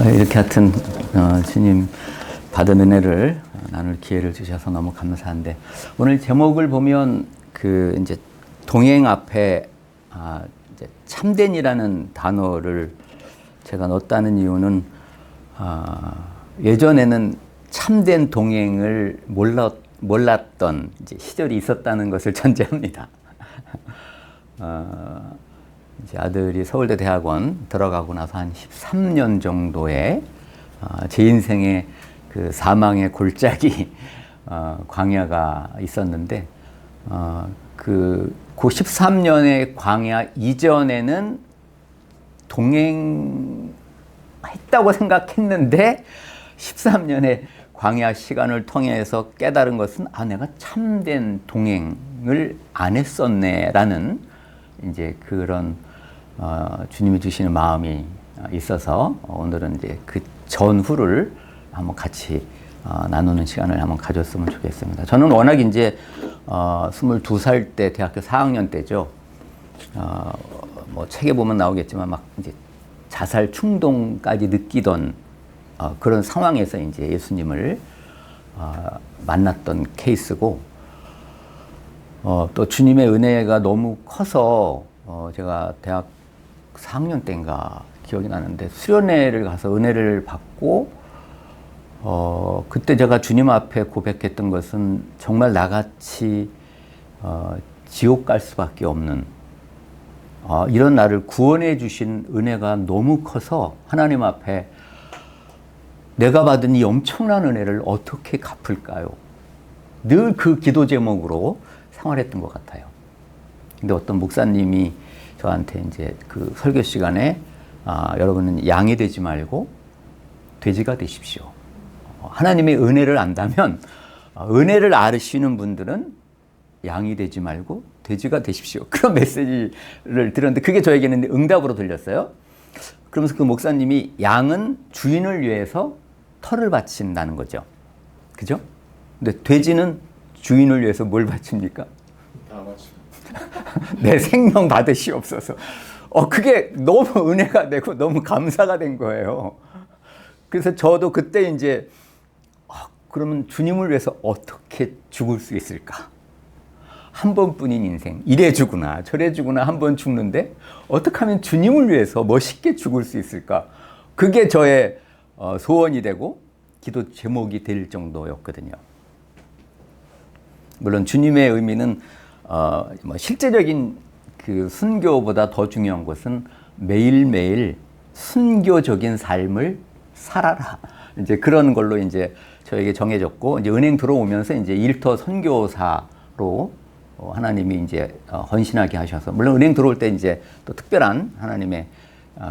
이렇게 하여튼 주님 받은 은혜를 나눌 기회를 주셔서 너무 감사한데, 오늘 제목을 보면 그 이제 동행 앞에 이제 참된이라는 단어를 제가 넣었다는 이유는 예전에는 참된 동행을 몰랐던 이제 시절이 있었다는 것을 전제합니다. 이제 아들이 서울대 대학원 들어가고 나서 한 13년 정도의 제 인생의 그 사망의 골짜기 광야가 있었는데, 그 13년의 광야 이전에는 동행했다고 생각했는데 13년의 광야 시간을 통해서 깨달은 것은 내가 참된 동행을 안 했었네라는 이제 그런 주님이 주시는 마음이 있어서 오늘은 이제 그 전후를 한번 같이 나누는 시간을 한번 가졌으면 좋겠습니다. 저는 워낙 이제 22살 때 대학교 4학년 때죠. 뭐 책에 보면 나오겠지만 막 이제 자살 충동까지 느끼던 그런 상황에서 이제 예수님을 만났던 케이스고, 또 주님의 은혜가 너무 커서 제가 대학 4학년 때인가 기억이 나는데 수련회를 가서 은혜를 받고, 그때 제가 주님 앞에 고백했던 것은 정말 나같이 지옥 갈 수밖에 없는 이런 나를 구원해 주신 은혜가 너무 커서 하나님 앞에 내가 받은 이 엄청난 은혜를 어떻게 갚을까요? 늘 그 기도 제목으로 생활했던 것 같아요. 근데 어떤 목사님이 저한테 이제 그 설교 시간에 여러분은 양이 되지 말고 돼지가 되십시오. 하나님의 은혜를 안다면 은혜를 아시는 분들은 양이 되지 말고 돼지가 되십시오. 그런 메시지를 들었는데 그게 저에게는 응답으로 들렸어요. 그러면서 그 목사님이 양은 주인을 위해서 털을 바친다는 거죠. 그죠? 근데 돼지는 주인을 위해서 뭘 바칩니까? 내 생명 받으시옵소서. 그게 너무 은혜가 되고 너무 감사가 된 거예요. 그래서 저도 그때 이제 그러면 주님을 위해서 어떻게 죽을 수 있을까? 한 번뿐인 인생, 이래 죽으나 저래 죽으나 한 번 죽는데 어떻게 하면 주님을 위해서 멋있게 죽을 수 있을까? 그게 저의 소원이 되고 기도 제목이 될 정도였거든요. 물론 주님의 의미는 뭐 실제적인 그 순교보다 더 중요한 것은 매일매일 순교적인 삶을 살아라. 이제 그런 걸로 이제 저에게 정해졌고, 이제 은행 들어오면서 이제 일터 선교사로 하나님이 이제 헌신하게 하셔서, 물론 은행 들어올 때 이제 또 특별한 하나님의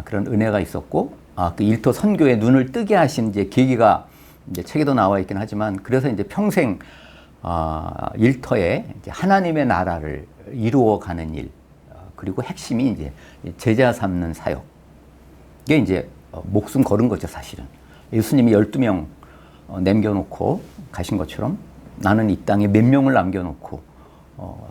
그런 은혜가 있었고, 그 일터 선교에 눈을 뜨게 하신 이제 계기가 이제 책에도 나와 있긴 하지만, 그래서 이제 평생 일터에 이제 하나님의 나라를 이루어가는 일, 그리고 핵심이 이제 제자 삼는 사역. 이게 이제 목숨 걸은 거죠, 사실은. 예수님이 12명 남겨놓고 가신 것처럼 나는 이 땅에 몇 명을 남겨놓고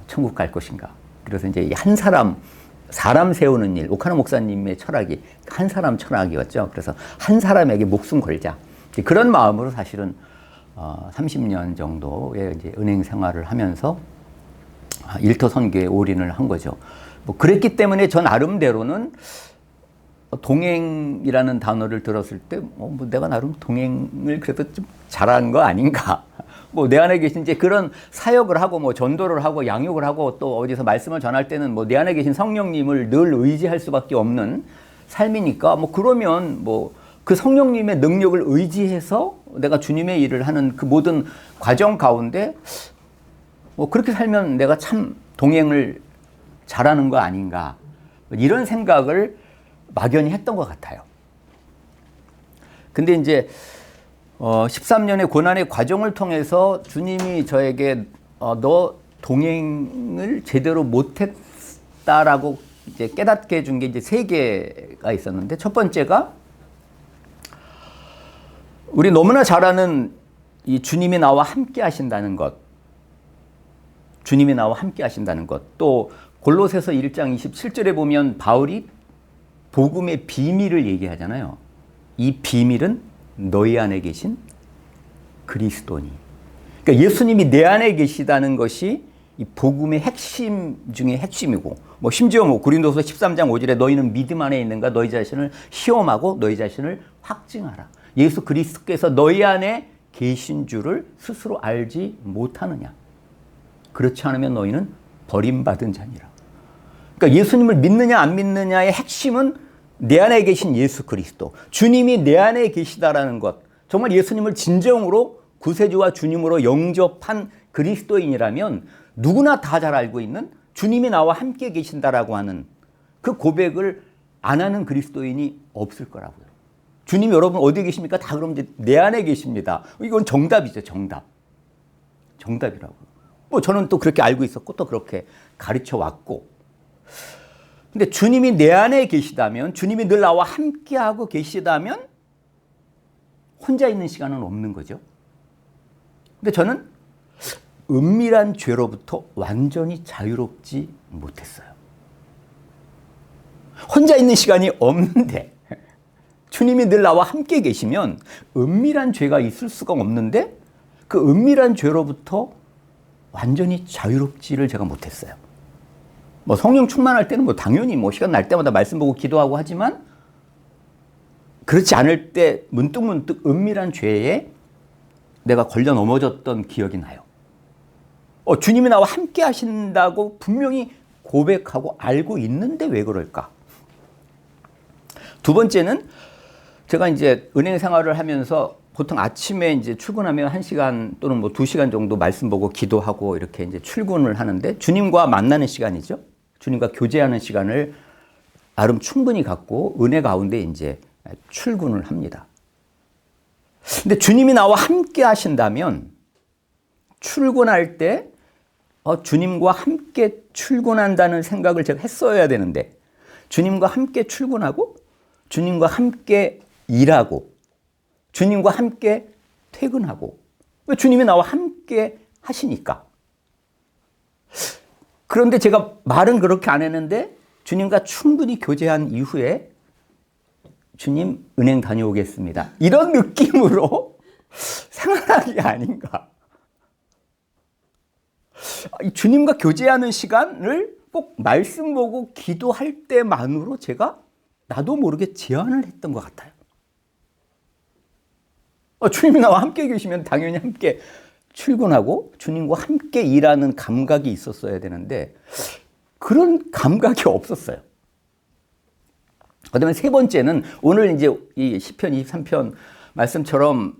천국 갈 것인가. 그래서 이제 한 사람 세우는 일, 오카노 목사님의 철학이 한 사람 철학이었죠. 그래서 한 사람에게 목숨 걸자. 그런 마음으로 사실은 30년 정도의 이제 은행 생활을 하면서 일터 선교에 올인을 한 거죠. 뭐 그랬기 때문에 전 나름대로는 동행이라는 단어를 들었을 때 뭐 내가 나름 동행을 그래도 좀 잘한 거 아닌가. 뭐 내 안에 계신 이제 그런 사역을 하고 뭐 전도를 하고 양육을 하고 또 어디서 말씀을 전할 때는 뭐 내 안에 계신 성령님을 늘 의지할 수밖에 없는 삶이니까, 뭐 그러면 뭐 그 성령님의 능력을 의지해서 내가 주님의 일을 하는 그 모든 과정 가운데 뭐 그렇게 살면 내가 참 동행을 잘하는 거 아닌가, 이런 생각을 막연히 했던 것 같아요. 근데 이제 13년의 고난의 과정을 통해서 주님이 저에게 너 동행을 제대로 못했다라고 이제 깨닫게 해준 게 이제 3개가 있었는데, 첫 번째가 우리 너무나 잘 아는 이 주님이 나와 함께 하신다는 것, 주님이 나와 함께 하신다는 것, 또 골로새서 1장 27절에 보면 바울이 복음의 비밀을 얘기하잖아요. 이 비밀은 너희 안에 계신 그리스도니. 그러니까 예수님이 내 안에 계시다는 것이 이 복음의 핵심 중에 핵심이고, 뭐 심지어 뭐 고린도서 13장 5절에 너희는 믿음 안에 있는가 너희 자신을 시험하고 너희 자신을 확증하라. 예수 그리스도께서 너희 안에 계신 줄을 스스로 알지 못하느냐. 그렇지 않으면 너희는 버림받은 자니라. 그러니까 예수님을 믿느냐 안 믿느냐의 핵심은 내 안에 계신 예수 그리스도, 주님이 내 안에 계시다라는 것, 정말 예수님을 진정으로 구세주와 주님으로 영접한 그리스도인이라면 누구나 다 잘 알고 있는 주님이 나와 함께 계신다라고 하는 그 고백을 안 하는 그리스도인이 없을 거라고요. 주님 여러분 어디에 계십니까? 다 그럼 이제 내 안에 계십니다. 이건 정답이죠. 정답이라고. 뭐 저는 또 그렇게 알고 있었고 또 그렇게 가르쳐 왔고. 근데 주님이 내 안에 계시다면, 주님이 늘 나와 함께하고 계시다면 혼자 있는 시간은 없는 거죠. 근데 저는 은밀한 죄로부터 완전히 자유롭지 못했어요. 혼자 있는 시간이 없는데 주님이 늘 나와 함께 계시면 은밀한 죄가 있을 수가 없는데 그 은밀한 죄로부터 완전히 자유롭지를 제가 못했어요. 뭐 성령 충만할 때는 뭐 당연히 뭐 시간 날 때마다 말씀 보고 기도하고 하지만 그렇지 않을 때 문득문득 은밀한 죄에 내가 걸려 넘어졌던 기억이 나요. 주님이 나와 함께 하신다고 분명히 고백하고 알고 있는데 왜 그럴까? 두 번째는 제가 이제 은행 생활을 하면서 보통 아침에 이제 출근하면 1시간 또는 뭐 2시간 정도 말씀 보고 기도하고 이렇게 이제 출근을 하는데 주님과 만나는 시간이죠. 주님과 교제하는 시간을 나름 충분히 갖고 은혜 가운데 이제 출근을 합니다. 근데 주님이 나와 함께 하신다면 출근할 때 주님과 함께 출근한다는 생각을 제가 했어야 되는데 주님과 함께 출근하고 주님과 함께 일하고 주님과 함께 퇴근하고 왜 주님이 나와 함께 하시니까. 그런데 제가 말은 그렇게 안 했는데 주님과 충분히 교제한 이후에 주님 은행 다녀오겠습니다. 이런 느낌으로 생활하는 게 아닌가. 주님과 교제하는 시간을 꼭 말씀 보고 기도할 때만으로 제가 나도 모르게 제한을 했던 것 같아요. 주님이 나와 함께 계시면 당연히 함께 출근하고 주님과 함께 일하는 감각이 있었어야 되는데 그런 감각이 없었어요. 그다음에 세 번째는 오늘 이제 이 시편 23편 말씀처럼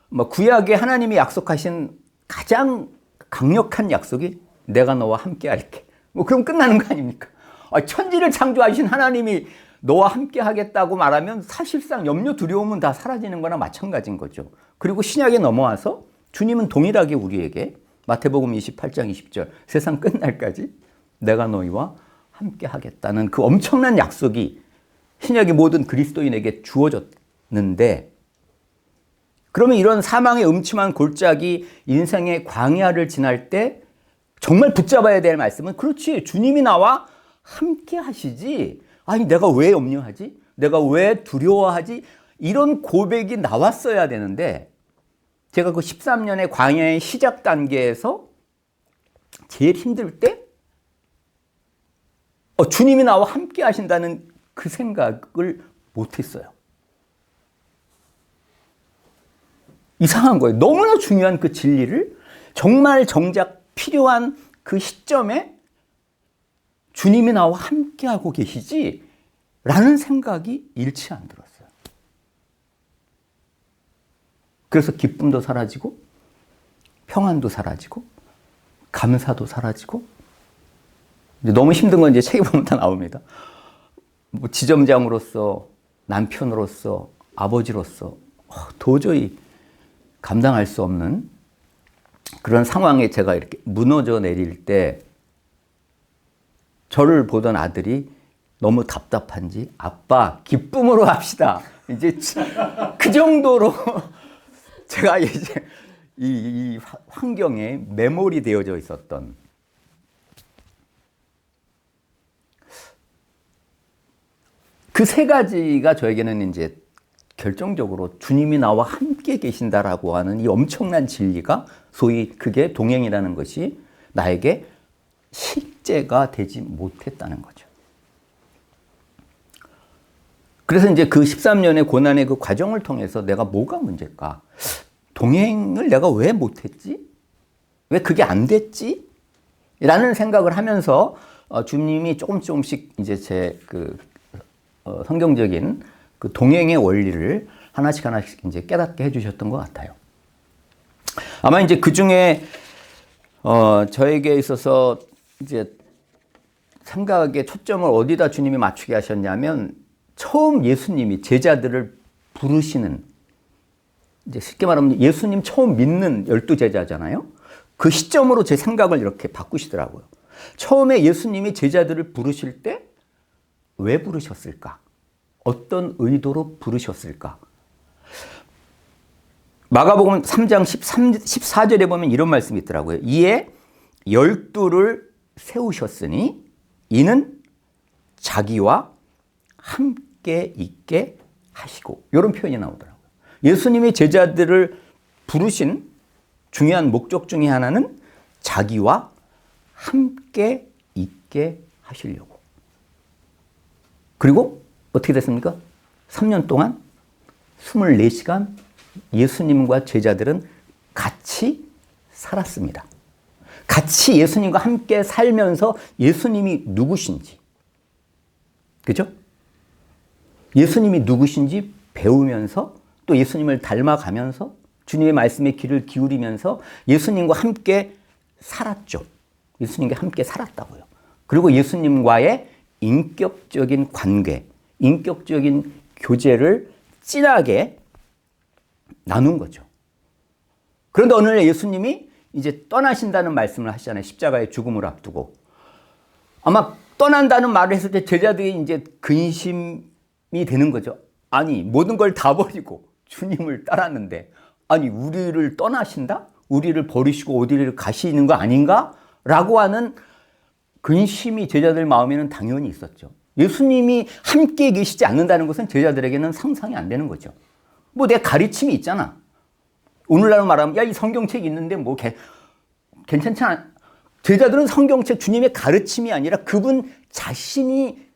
뭐 구약에 하나님이 약속하신 가장 강력한 약속이 내가 너와 함께 할게. 뭐 그럼 끝나는 거 아닙니까? 천지를 창조하신 하나님이 너와 함께 하겠다고 말하면 사실상 염려 두려움은 다 사라지는 거나 마찬가지인 거죠. 그리고 신약에 넘어와서 주님은 동일하게 우리에게 마태복음 28장 20절 세상 끝날까지 내가 너희와 함께 하겠다는 그 엄청난 약속이 신약의 모든 그리스도인에게 주어졌는데 그러면 이런 사망의 음침한 골짜기 인생의 광야를 지날 때 정말 붙잡아야 될 말씀은 그렇지 주님이 나와 함께 하시지 아니 내가 왜 염려하지? 내가 왜 두려워하지? 이런 고백이 나왔어야 되는데 제가 그 13년의 광야의 시작 단계에서 제일 힘들 때 주님이 나와 함께 하신다는 그 생각을 못했어요. 이상한 거예요. 너무나 중요한 그 진리를 정말 정작 필요한 그 시점에 주님이 나와 함께하고 계시지 라는 생각이 일치 안 들었어요. 그래서 기쁨도 사라지고 평안도 사라지고 감사도 사라지고 너무 힘든 건 이제 책에 보면 다 나옵니다. 뭐 지점장으로서 남편으로서 아버지로서 도저히 감당할 수 없는 그런 상황에 제가 이렇게 무너져 내릴 때 저를 보던 아들이 너무 답답한지 아빠 기쁨으로 합시다. 이제 그 정도로 제가 이제 이 환경에 매몰이 되어져 있었던 그 세 가지가 저에게는 이제 결정적으로 주님이 나와 함께 계신다라고 하는 이 엄청난 진리가 소위 그게 동행이라는 것이 나에게 실제가 되지 못했다는 거죠. 그래서 이제 그 13년의 고난의 그 과정을 통해서 내가 뭐가 문제일까? 동행을 내가 왜 못했지? 왜 그게 안 됐지? 라는 생각을 하면서 주님이 조금씩 이제 제 성경적인 그 동행의 원리를 하나씩 이제 깨닫게 해주셨던 것 같아요. 아마 이제 그 중에 저에게 있어서 이제 생각의 초점을 어디다 주님이 맞추게 하셨냐면 처음 예수님이 제자들을 부르시는, 이제 쉽게 말하면 예수님 처음 믿는 12제자잖아요. 그 시점으로 제 생각을 이렇게 바꾸시더라고요. 처음에 예수님이 제자들을 부르실 때 왜 부르셨을까? 어떤 의도로 부르셨을까? 마가복음 3장 14절에 보면 이런 말씀이 있더라고요. 이에 12를 세우셨으니 이는 자기와 함께 있게 하시고, 이런 표현이 나오더라고요. 예수님이 제자들을 부르신 중요한 목적 중에 하나는 자기와 함께 있게 하시려고. 그리고 어떻게 됐습니까? 3년 동안 24시간 예수님과 제자들은 같이 살았습니다. 같이 예수님과 함께 살면서 예수님이 누구신지, 그죠? 예수님이 누구신지 배우면서 또 예수님을 닮아가면서 주님의 말씀에 귀를 기울이면서 예수님과 함께 살았죠. 예수님과 함께 살았다고요. 그리고 예수님과의 인격적인 관계, 인격적인 교제를 진하게 나눈 거죠. 그런데 어느 날 예수님이 이제 떠나신다는 말씀을 하시잖아요. 십자가의 죽음을 앞두고. 아마 떠난다는 말을 했을 때 제자들이 이제 근심이 되는 거죠. 아니, 모든 걸 다 버리고 주님을 따랐는데, 아니, 우리를 떠나신다? 우리를 버리시고 어디를 가시는 거 아닌가? 라고 하는 근심이 제자들 마음에는 당연히 있었죠. 예수님이 함께 계시지 않는다는 것은 제자들에게는 상상이 안 되는 거죠. 뭐 내 가르침이 있잖아. 오늘날로 말하면 야, 이 성경책이 있는데 뭐 괜찮잖아. 제자들은 성경책, 주님의 가르침이 아니라 그분 자신이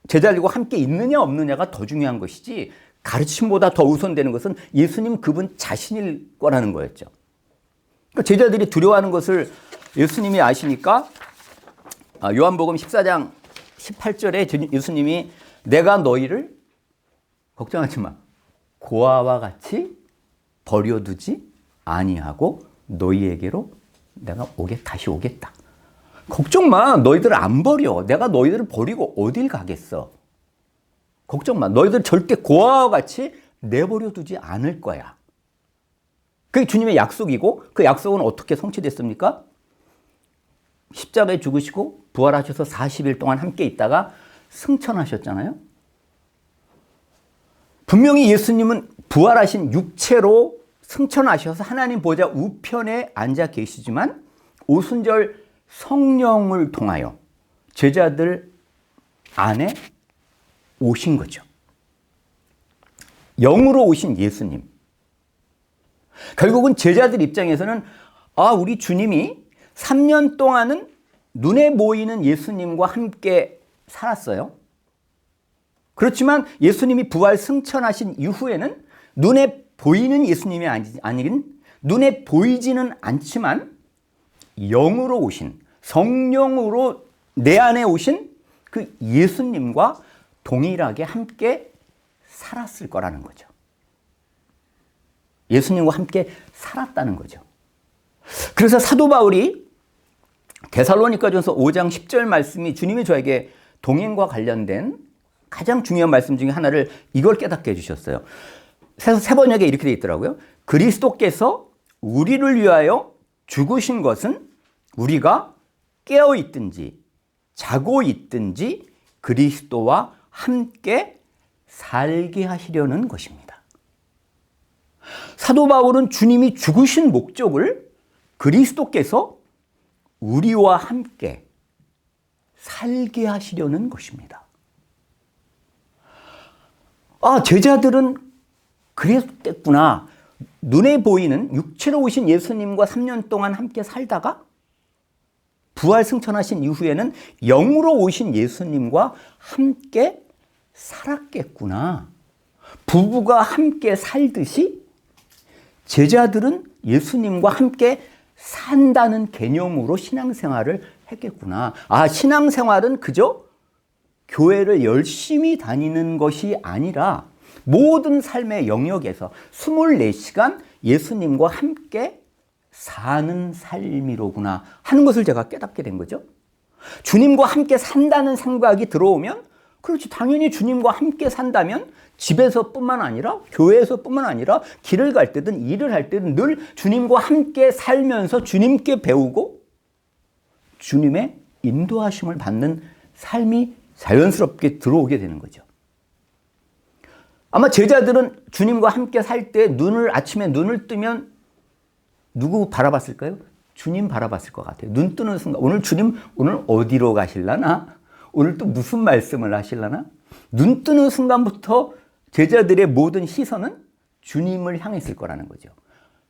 제자들과 함께 있느냐 없느냐가 더 중요한 것이지, 가르침보다 더 우선되는 것은 예수님 그분 자신일 거라는 거였죠. 그러니까 제자들이 두려워하는 것을 예수님이 아시니까 요한복음 14장 18절에 예수님이 내가 너희를 걱정하지 마, 고아와 같이 버려두지 아니하고 너희에게로 내가 다시 오겠다. 걱정 마, 너희들을 안 버려. 내가 너희들을 버리고 어딜 가겠어. 걱정 마, 너희들 절대 고아와 같이 내버려 두지 않을 거야. 그게 주님의 약속이고, 그 약속은 어떻게 성취됐습니까? 십자가에 죽으시고 부활하셔서 40일 동안 함께 있다가 승천하셨잖아요. 분명히 예수님은 부활하신 육체로 승천하셔서 하나님 보좌 우편에 앉아 계시지만 오순절 성령을 통하여 제자들 안에 오신 거죠. 영으로 오신 예수님. 결국은 제자들 입장에서는 우리 주님이 3년 동안은 눈에 보이는 예수님과 함께 살았어요. 그렇지만 예수님이 부활 승천하신 이후에는 눈에 보이는 예수님이 아닌, 눈에 보이지는 않지만 영으로 오신, 성령으로 내 안에 오신 그 예수님과 동일하게 함께 살았을 거라는 거죠. 예수님과 함께 살았다는 거죠. 그래서 사도 바울이 데살로니가전서 5장 10절 말씀이 주님이 저에게 동행과 관련된 가장 중요한 말씀 중에 하나를 이걸 깨닫게 해주셨어요. 세 번역에 이렇게 되어 있더라고요. 그리스도께서 우리를 위하여 죽으신 것은 우리가 깨어 있든지 자고 있든지 그리스도와 함께 살게 하시려는 것입니다. 사도 바울은 주님이 죽으신 목적을 그리스도께서 우리와 함께 살게 하시려는 것입니다. 제자들은 그랬겠구나. 눈에 보이는 육체로 오신 예수님과 3년 동안 함께 살다가 부활 승천하신 이후에는 영으로 오신 예수님과 함께 살았겠구나. 부부가 함께 살듯이 제자들은 예수님과 함께 산다는 개념으로 신앙생활을 했겠구나. 아, 신앙생활은 그저 교회를 열심히 다니는 것이 아니라 모든 삶의 영역에서 24시간 예수님과 함께 사는 삶이로구나 하는 것을 제가 깨닫게 된 거죠. 주님과 함께 산다는 생각이 들어오면, 그렇지, 당연히 주님과 함께 산다면 집에서뿐만 아니라 교회에서뿐만 아니라 길을 갈 때든 일을 할 때든 늘 주님과 함께 살면서 주님께 배우고 주님의 인도하심을 받는 삶이 자연스럽게 들어오게 되는 거죠. 아마 제자들은 주님과 함께 살 때 아침에 눈을 뜨면 누구 바라봤을까요? 주님 바라봤을 것 같아요. 눈 뜨는 순간, 오늘 주님 오늘 어디로 가실라나? 오늘 또 무슨 말씀을 하실라나? 눈 뜨는 순간부터 제자들의 모든 시선은 주님을 향했을 거라는 거죠.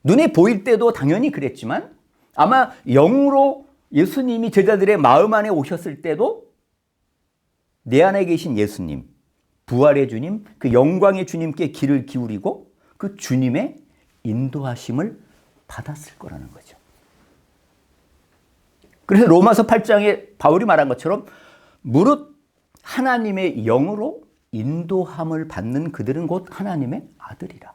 눈에 보일 때도 당연히 그랬지만 아마 영으로 예수님이 제자들의 마음 안에 오셨을 때도 내 안에 계신 예수님, 부활의 주님, 그 영광의 주님께 귀를 기울이고 그 주님의 인도하심을 받았을 거라는 거죠. 그래서 로마서 8장에 바울이 말한 것처럼 무릇 하나님의 영으로 인도함을 받는 그들은 곧 하나님의 아들이라.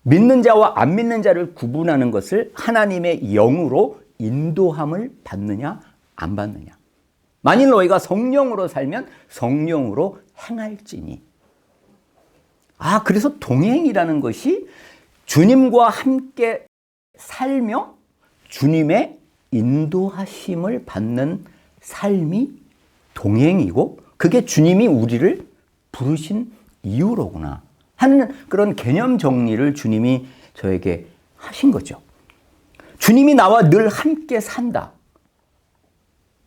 믿는 자와 안 믿는 자를 구분하는 것을 하나님의 영으로 인도함을 받느냐 안 받느냐. 만일 너희가 성령으로 살면 성령으로 행할지니. 아, 그래서 동행이라는 것이 주님과 함께 살며 주님의 인도하심을 받는 삶이 동행이고 그게 주님이 우리를 부르신 이유로구나 하는 그런 개념 정리를 주님이 저에게 하신 거죠. 주님이 나와 늘 함께 산다.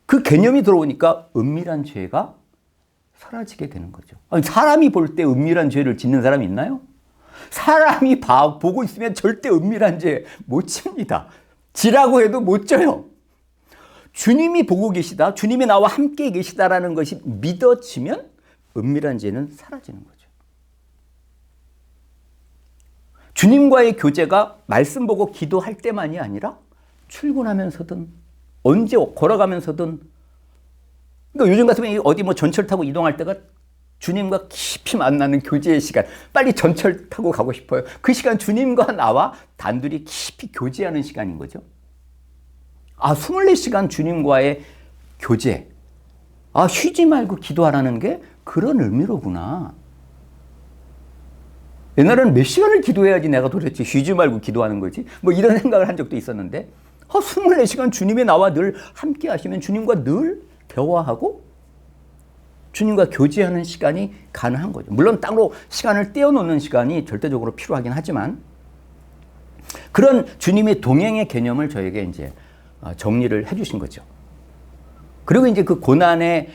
그 개념이 들어오니까 은밀한 죄가 사라지게 되는 거죠. 아니, 사람이 볼 때 은밀한 죄를 짓는 사람이 있나요? 사람이 보고 있으면 절대 은밀한 죄 못 칩니다. 지라고 해도 못 져요. 주님이 보고 계시다, 주님이 나와 함께 계시다라는 것이 믿어지면 은밀한 죄는 사라지는 거죠. 주님과의 교제가 말씀 보고 기도할 때만이 아니라 출근하면서든 언제 걸어가면서든, 그러니까 요즘 같으면 어디 뭐 전철 타고 이동할 때가 주님과 깊이 만나는 교제의 시간. 빨리 전철 타고 가고 싶어요. 그 시간 주님과 나와 단둘이 깊이 교제하는 시간인 거죠. 아, 24시간 주님과의 교제. 아, 쉬지 말고 기도하라는 게 그런 의미로구나. 옛날에는 몇 시간을 기도해야지 내가 도대체 쉬지 말고 기도하는 거지? 뭐 이런 생각을 한 적도 있었는데, 24시간 주님이 나와 늘 함께 하시면 주님과 늘 대화하고 주님과 교제하는 시간이 가능한 거죠. 물론 따로 시간을 떼어놓는 시간이 절대적으로 필요하긴 하지만 그런 주님의 동행의 개념을 저에게 이제 정리를 해주신 거죠. 그리고 이제 그 고난의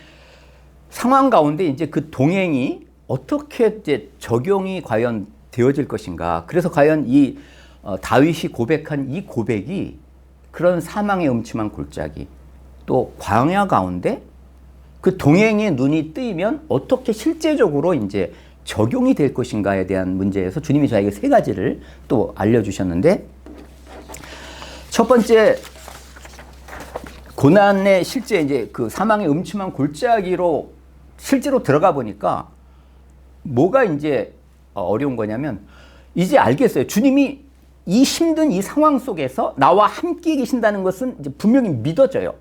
상황 가운데 이제 그 동행이 어떻게 이제 적용이 과연 되어질 것인가. 그래서 과연 이 다윗이 고백한 이 고백이 그런 사망의 음침한 골짜기 또 광야 가운데 그 동행의 눈이 뜨이면 어떻게 실제적으로 이제 적용이 될 것인가에 대한 문제에서 주님이 저에게 3가지를 또 알려주셨는데, 첫 번째, 고난의 실제 이제 그 사망의 음침한 골짜기로 실제로 들어가 보니까 뭐가 이제 어려운 거냐면, 이제 알겠어요. 주님이 이 힘든 이 상황 속에서 나와 함께 계신다는 것은 이제 분명히 믿어져요.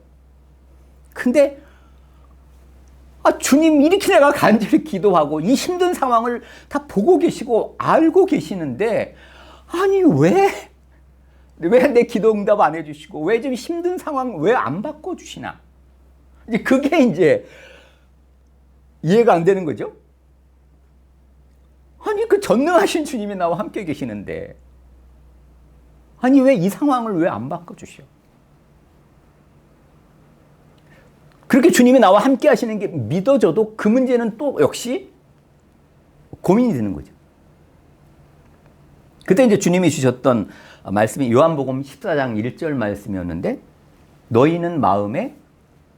근데 주님 이렇게 내가 간절히 기도하고 이 힘든 상황을 다 보고 계시고 알고 계시는데, 아니 왜 내 기도 응답 안 해주시고 왜 좀 힘든 상황 왜 안 바꿔주시나. 이제 그게 이제 이해가 안 되는 거죠. 아니 그 전능하신 주님이 나와 함께 계시는데 아니 왜 이 상황을 왜 안 바꿔주셔. 그렇게 주님이 나와 함께 하시는 게 믿어져도 그 문제는 또 역시 고민이 되는 거죠. 그때 이제 주님이 주셨던 말씀이 요한복음 14장 1절 말씀이었는데 너희는 마음에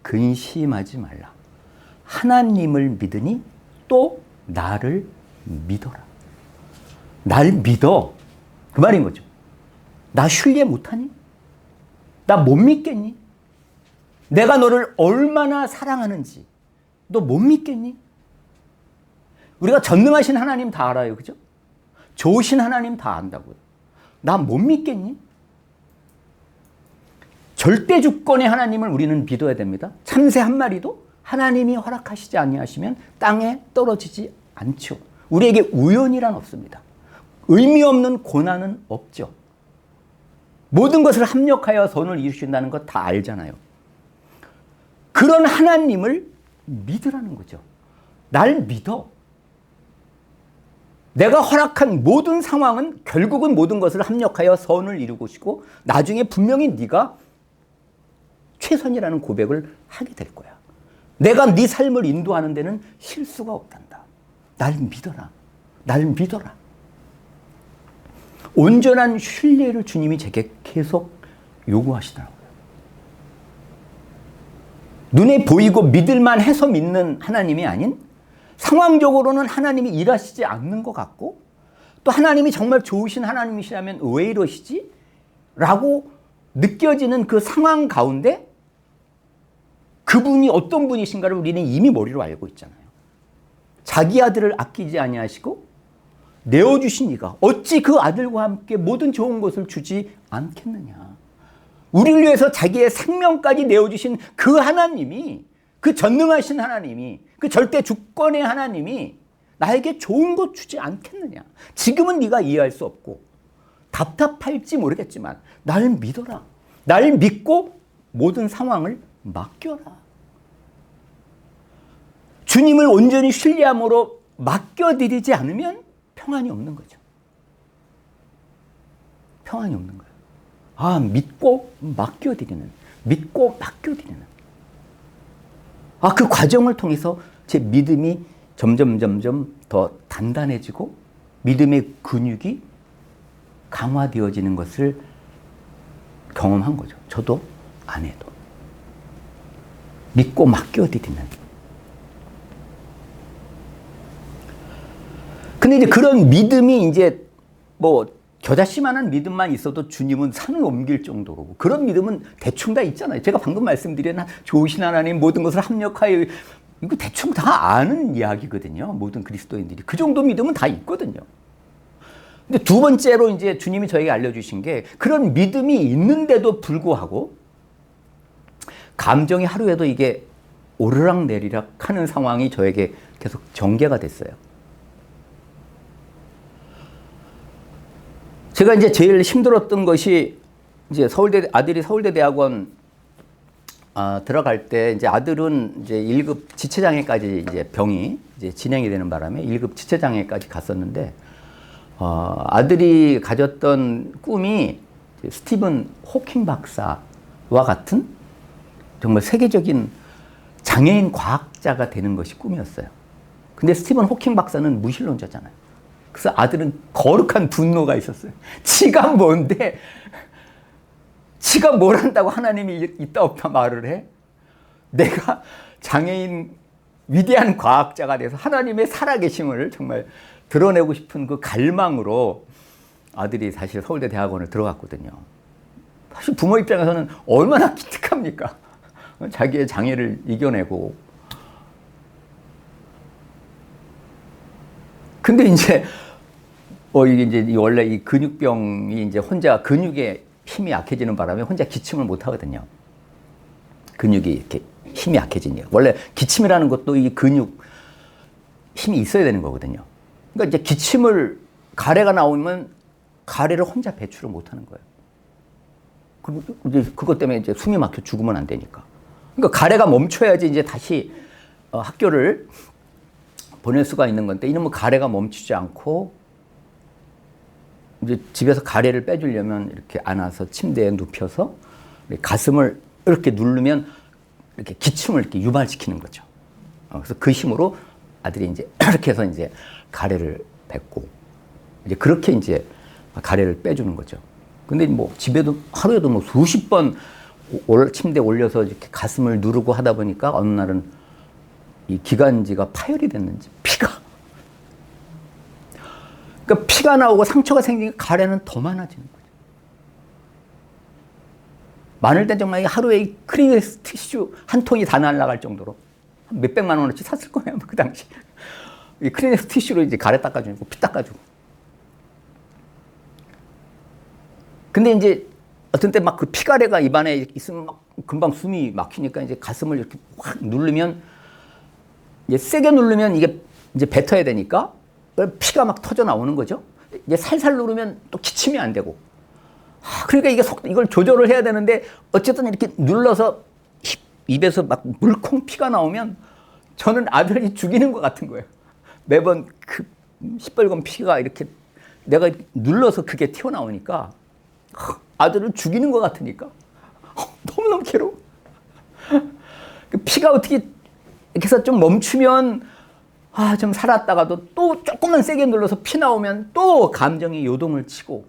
근심하지 말라. 하나님을 믿으니 또 나를 믿어라. 날 믿어. 그 말인 거죠. 나 신뢰 못하니? 나 못 믿겠니? 내가 너를 얼마나 사랑하는지 너 못 믿겠니? 우리가 전능하신 하나님 다 알아요. 그죠? 좋으신 하나님 다 안다고요. 나 못 믿겠니? 절대 주권의 하나님을 우리는 믿어야 됩니다. 참새 한 마리도 하나님이 허락하시지 아니하시면 땅에 떨어지지 않죠. 우리에게 우연이란 없습니다. 의미 없는 고난은 없죠. 모든 것을 합력하여 선을 이루신다는 것 다 알잖아요. 그런 하나님을 믿으라는 거죠. 날 믿어. 내가 허락한 모든 상황은 결국은 모든 것을 합력하여 선을 이루고시고 나중에 분명히 네가 최선이라는 고백을 하게 될 거야. 내가 네 삶을 인도하는 데는 실수가 없단다. 날 믿어라. 날 믿어라. 온전한 신뢰를 주님이 제게 계속 요구하시더라고요. 눈에 보이고 믿을만 해서 믿는 하나님이 아닌 상황적으로는 하나님이 일하시지 않는 것 같고 또 하나님이 정말 좋으신 하나님이시라면 왜 이러시지? 라고 느껴지는 그 상황 가운데 그분이 어떤 분이신가를 우리는 이미 머리로 알고 있잖아요. 자기 아들을 아끼지 아니하시고 내어주신 이가 어찌 그 아들과 함께 모든 좋은 것을 주지 않겠느냐. 우리를 위해서 자기의 생명까지 내어주신 그 하나님이, 그 전능하신 하나님이, 그 절대 주권의 하나님이 나에게 좋은 것 주지 않겠느냐. 지금은 네가 이해할 수 없고 답답할지 모르겠지만 날 믿어라. 날 믿고 모든 상황을 맡겨라. 주님을 온전히 신뢰함으로 맡겨드리지 않으면 평안이 없는 거죠. 평안이 없는 거예요. 아, 믿고 맡겨드리는, 믿고 맡겨드리는. 아, 그 과정을 통해서 제 믿음이 점점 더 단단해지고 믿음의 근육이 강화되어지는 것을 경험한 거죠. 저도 아내도. 믿고 맡겨드리는. 근데 이제 그런 믿음이 이제 뭐 겨자씨만한 믿음만 있어도 주님은 산을 옮길 정도로 그런 믿음은 대충 다 있잖아요. 제가 방금 말씀드린 좋으신 하나님 모든 것을 합력하여 이거 대충 다 아는 이야기거든요. 모든 그리스도인들이 그 정도 믿음은 다 있거든요. 근데 두 번째로 이제 주님이 저에게 알려주신 게 그런 믿음이 있는데도 불구하고 감정이 하루에도 이게 오르락 내리락 하는 상황이 저에게 계속 전개가 됐어요. 제가 이제 제일 힘들었던 것이 이제 아들이 서울대 대학원 들어갈 때 이제 아들은 이제 1급 지체장애까지 이제 병이 이제 진행이 되는 바람에 1급 지체장애까지 갔었는데 아들이 가졌던 꿈이 스티븐 호킹 박사와 같은 정말 세계적인 장애인 과학자가 되는 것이 꿈이었어요. 근데 스티븐 호킹 박사는 무신론자잖아요. 그래서 아들은 거룩한 분노가 있었어요. 지가 뭔데? 지가 뭘 한다고 하나님이 있다 없다 말을 해? 내가 장애인 위대한 과학자가 돼서 하나님의 살아계심을 정말 드러내고 싶은 그 갈망으로 아들이 사실 서울대 대학원을 들어갔거든요. 사실 부모 입장에서는 얼마나 기특합니까? 자기의 장애를 이겨내고. 근데 이제 이게 이제 원래 이 근육병이 이제 혼자 근육에 힘이 약해지는 바람에 혼자 기침을 못 하거든요. 근육이 이렇게 힘이 약해지니까. 원래 기침이라는 것도 이 근육 힘이 있어야 되는 거거든요. 그러니까 이제 기침을 가래가 나오면 가래를 혼자 배출을 못 하는 거예요. 그리고 이제 그것 때문에 이제 숨이 막혀 죽으면 안 되니까. 그러니까 가래가 멈춰야지 이제 다시 학교를 보낼 수가 있는 건데 이놈의 가래가 멈추지 않고 이제 집에서 가래를 빼주려면 이렇게 안아서 침대에 눕혀서 가슴을 이렇게 누르면 이렇게 기침을 이렇게 유발시키는 거죠. 그래서 그 힘으로 아들이 이제 이렇게 해서 이제 가래를 뱉고 이제 그렇게 이제 가래를 빼주는 거죠. 근데 뭐 집에도 하루에도 뭐 수십 번 침대에 올려서 이렇게 가슴을 누르고 하다 보니까 어느 날은 이 기관지가 파열이 됐는지 그러니까 피가 나오고 상처가 생기니까 가래는 더 많아지는 거죠. 많을 땐 정말 하루에 크리넥스 티슈 한 통이 다 날아갈 정도로 몇백만 원어치 샀을 거예요, 그 당시. 이 크리넥스 티슈로 이제 가래 닦아주고 피 닦아주고. 근데 이제 어떤 때 막 그 피가래가 입안에 있으면 막 금방 숨이 막히니까 이제 가슴을 이렇게 확 누르면 이제 세게 누르면 이게 이제 뱉어야 되니까 피가 막 터져 나오는 거죠. 이제 살살 누르면 또 기침이 안 되고. 그러니까 이걸 조절을 해야 되는데 어쨌든 이렇게 눌러서 입에서 막 물콩 피가 나오면 저는 아들이 죽이는 것 같은 거예요. 매번 그 시뻘건 피가 이렇게 내가 눌러서 그게 튀어나오니까 아들을 죽이는 것 같으니까 너무너무 괴로워. 피가 어떻게 이렇게 해서 좀 멈추면 좀 살았다가도 또 조금만 세게 눌러서 피 나오면 또 감정이 요동을 치고.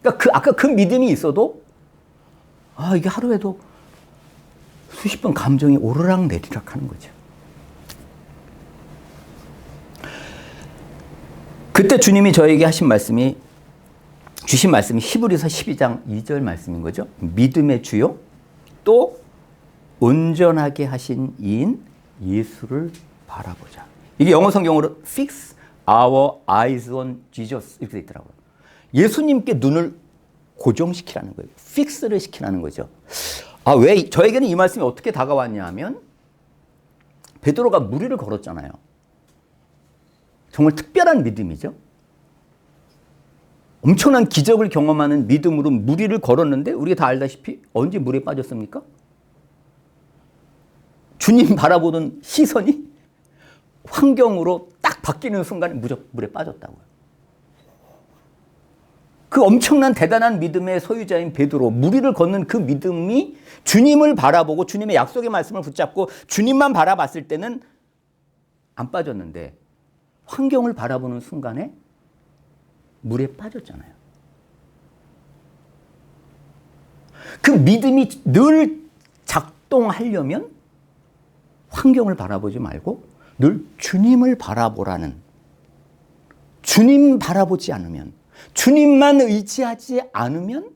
그러니까 아까 그 믿음이 있어도 이게 하루에도 수십 번 감정이 오르락 내리락 하는 거죠. 그때 주님이 저에게 주신 말씀이 히브리서 12장 2절 말씀인 거죠. 믿음의 주요 또 온전하게 하신 이인 예수를 바라보자. 이게 영어 성경으로 fix our eyes on Jesus 이렇게 돼 있더라고요. 예수님께 눈을 고정시키라는 거예요. 픽스를 시키라는 거죠. 왜 저에게는 이 말씀이 어떻게 다가왔냐 하면 베드로가 무리를 걸었잖아요. 정말 특별한 믿음이죠. 엄청난 기적을 경험하는 믿음으로 무리를 걸었는데 우리가 다 알다시피 언제 물에 빠졌습니까? 주님 바라보는 시선이 환경으로 딱 바뀌는 순간에 무조건 물에 빠졌다고요. 그 엄청난 대단한 믿음의 소유자인 베드로, 무리를 걷는 그 믿음이 주님을 바라보고 주님의 약속의 말씀을 붙잡고 주님만 바라봤을 때는 안 빠졌는데 환경을 바라보는 순간에 물에 빠졌잖아요. 그 믿음이 늘 작동하려면 환경을 바라보지 말고 늘 주님을 바라보라는, 주님 바라보지 않으면, 주님만 의지하지 않으면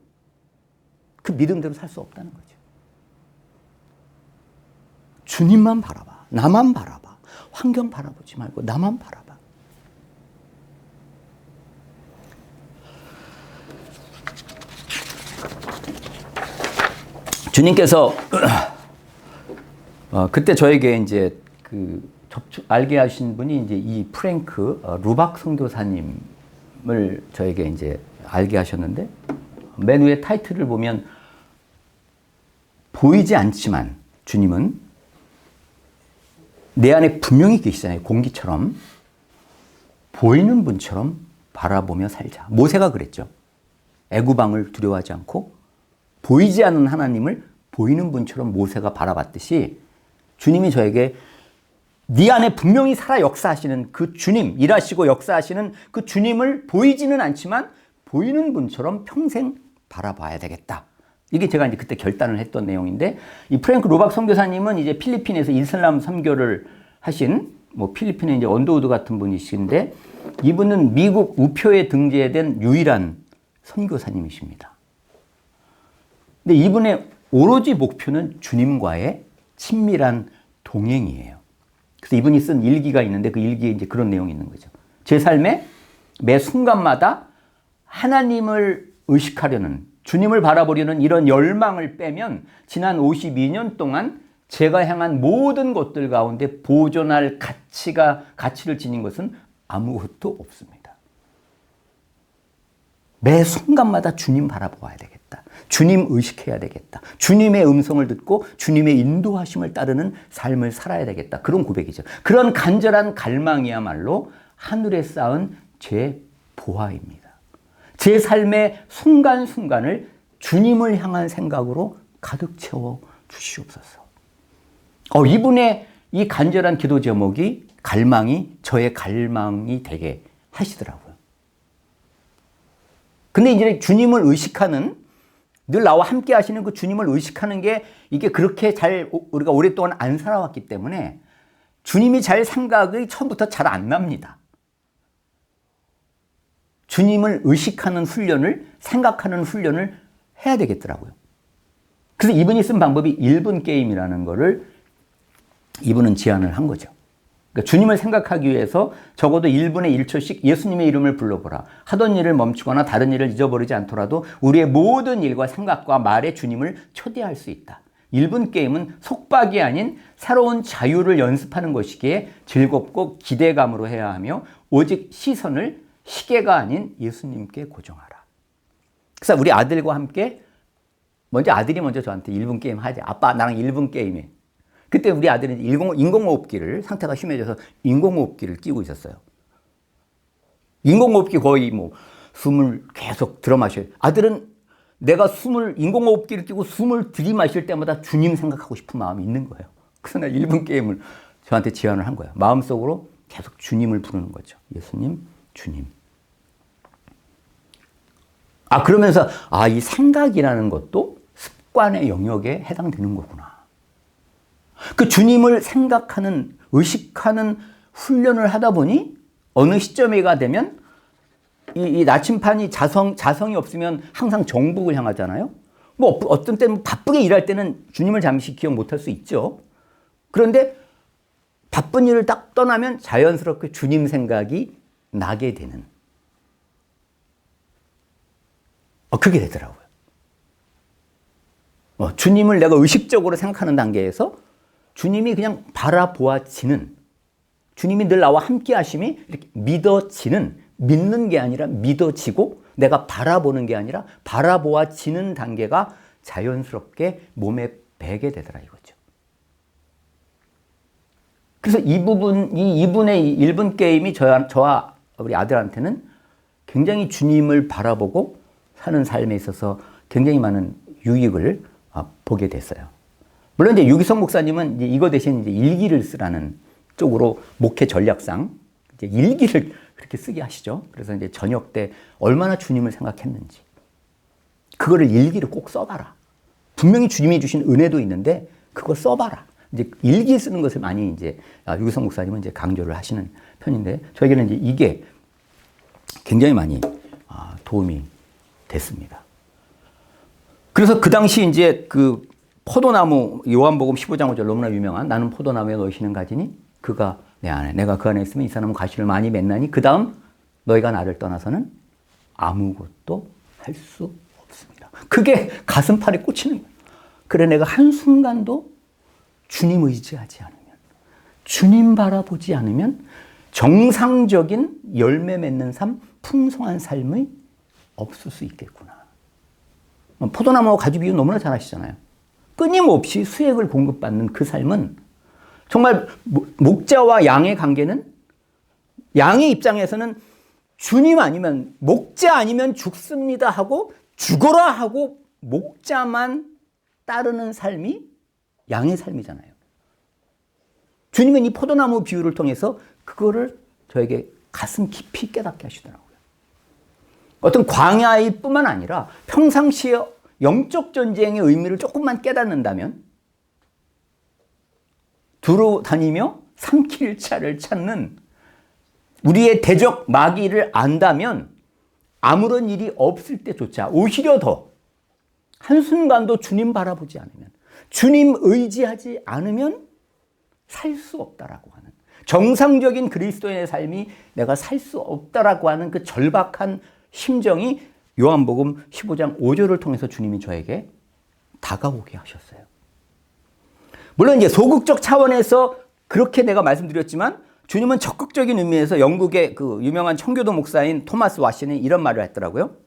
그 믿음대로 살 수 없다는 거죠. 주님만 바라봐. 나만 바라봐. 환경 바라보지 말고 나만 바라봐. 주님께서 그때 저에게 이제 알게 하신 분이 이제 이 프랭크 루박 선교사님을 저에게 이제 알게 하셨는데, 맨 위에 타이틀을 보면 보이지 않지만 주님은 내 안에 분명히 계시잖아요. 공기처럼 보이는 분처럼 바라보며 살자. 모세가 그랬죠. 애구방을 두려워하지 않고 보이지 않는 하나님을 보이는 분처럼 모세가 바라봤듯이 주님이 저에게 네 안에 분명히 살아 역사하시는 그 주님, 일하시고 역사하시는 그 주님을 보이지는 않지만 보이는 분처럼 평생 바라봐야 되겠다. 이게 제가 이제 그때 결단을 했던 내용인데, 이 프랭크 로박 선교사님은 이제 필리핀에서 이슬람 선교를 하신, 필리핀에 이제 언더우드 같은 분이신데, 이분은 미국 우표에 등재된 유일한 선교사님이십니다. 근데 이분의 오로지 목표는 주님과의 친밀한 동행이에요. 그래서 이분이 쓴 일기가 있는데 그 일기에 이제 그런 내용이 있는 거죠. 제 삶에 매 순간마다 하나님을 의식하려는, 주님을 바라보려는 이런 열망을 빼면 지난 52년 동안 제가 향한 모든 것들 가운데 보존할 가치를 지닌 것은 아무것도 없습니다. 매 순간마다 주님 바라보아야 되겠다. 주님 의식해야 되겠다. 주님의 음성을 듣고 주님의 인도하심을 따르는 삶을 살아야 되겠다. 그런 고백이죠. 그런 간절한 갈망이야말로 하늘에 쌓은 제 보화입니다. 제 삶의 순간순간을 주님을 향한 생각으로 가득 채워 주시옵소서. 이분의 이 간절한 기도 제목이 저의 갈망이 되게 하시더라고요. 근데 이제 주님을 의식하는, 늘 나와 함께 하시는 그 주님을 의식하는 게 이게 그렇게 잘 우리가 오랫동안 안 살아왔기 때문에 주님이 잘 생각이 처음부터 잘 안 납니다. 주님을 의식하는 훈련을, 생각하는 훈련을 해야 되겠더라고요. 그래서 이분이 쓴 방법이 1분 게임이라는 거를 이분은 제안을 한 거죠. 그러니까 주님을 생각하기 위해서 적어도 1분에 1초씩 예수님의 이름을 불러보라. 하던 일을 멈추거나 다른 일을 잊어버리지 않더라도 우리의 모든 일과 생각과 말에 주님을 초대할 수 있다. 1분 게임은 속박이 아닌 새로운 자유를 연습하는 것이기에 즐겁고 기대감으로 해야 하며 오직 시선을 시계가 아닌 예수님께 고정하라. 그래서 우리 아들과 함께 아들이 먼저 저한테 1분 게임 하자. 아빠 나랑 1분 게임해. 그때 우리 아들은 인공호흡기를, 상태가 심해져서 인공호흡기를 끼고 있었어요. 인공호흡기 거의 숨을 계속 들어 마셔요. 아들은 내가 인공호흡기를 끼고 숨을 들이마실 때마다 주님 생각하고 싶은 마음이 있는 거예요. 그래서 내가 1분 게임을 저한테 제안을 한 거예요. 마음속으로 계속 주님을 부르는 거죠. 예수님, 주님. 그러면서 이 생각이라는 것도 습관의 영역에 해당되는 거구나. 그 주님을 생각하는, 의식하는 훈련을 하다 보니 어느 시점에가 되면 이 나침판이 자성이 없으면 항상 정북을 향하잖아요. 어떤 때는 바쁘게 일할 때는 주님을 잠시 기억 못할 수 있죠. 그런데 바쁜 일을 딱 떠나면 자연스럽게 주님 생각이 나게 되는. 그게 되더라고요. 주님을 내가 의식적으로 생각하는 단계에서 주님이 그냥 바라보아지는, 주님이 늘 나와 함께 하심이 이렇게 믿어지는, 믿는 게 아니라 믿어지고 내가 바라보는 게 아니라 바라보아지는 단계가 자연스럽게 몸에 배게 되더라 이거죠. 그래서 이분의 1분 게임이 저와 우리 아들한테는 굉장히 주님을 바라보고 사는 삶에 있어서 굉장히 많은 유익을 보게 됐어요. 물론 이제 유기성 목사님은 이거 대신 이제 일기를 쓰라는 쪽으로 목회 전략상 이제 일기를 그렇게 쓰게 하시죠. 그래서 이제 저녁 때 얼마나 주님을 생각했는지 그거를 일기를 꼭 써봐라. 분명히 주님이 주신 은혜도 있는데 그거 써봐라. 이제 일기 쓰는 것을 많이 이제 유기성 목사님은 이제 강조를 하시는 편인데 저에게는 이제 이게 굉장히 많이 도움이 됐습니다. 그래서 그 당시 이제 그 포도나무, 요한복음 15장 5절 너무나 유명한 나는 포도나무에 너희 씨는 가지니 그가 내 안에, 내가 그 안에 있으면 이 사람은 가시를 많이 맺나니 그 다음 너희가 나를 떠나서는 아무것도 할 수 없습니다. 그게 가슴팔에 꽂히는 거예요. 그래 내가 한순간도 주님 의지하지 않으면, 주님 바라보지 않으면 정상적인 열매 맺는 삶, 풍성한 삶이 없을 수 있겠구나. 포도나무와 가지 비유 너무나 잘 아시잖아요. 끊임없이 수액을 공급받는 그 삶은 정말 목자와 양의 관계는 양의 입장에서는 주님 아니면 목자 아니면 죽습니다 하고 죽어라 하고 목자만 따르는 삶이 양의 삶이잖아요. 주님은 이 포도나무 비유를 통해서 그거를 저에게 가슴 깊이 깨닫게 하시더라고요. 어떤 광야일 뿐만 아니라 평상시에 영적 전쟁의 의미를 조금만 깨닫는다면 두루 다니며 삼킬 차를 찾는 우리의 대적 마귀를 안다면 아무런 일이 없을 때조차 오히려 더 한순간도 주님 바라보지 않으면 주님 의지하지 않으면 살 수 없다라고 하는 정상적인 그리스도인의 삶이 내가 살 수 없다라고 하는 그 절박한 심정이 요한복음 15장 5절을 통해서 주님이 저에게 다가오게 하셨어요. 물론 이제 소극적 차원에서 그렇게 내가 말씀드렸지만 주님은 적극적인 의미에서 영국의 그 유명한 청교도 목사인 토마스 와시는 이런 말을 했더라고요.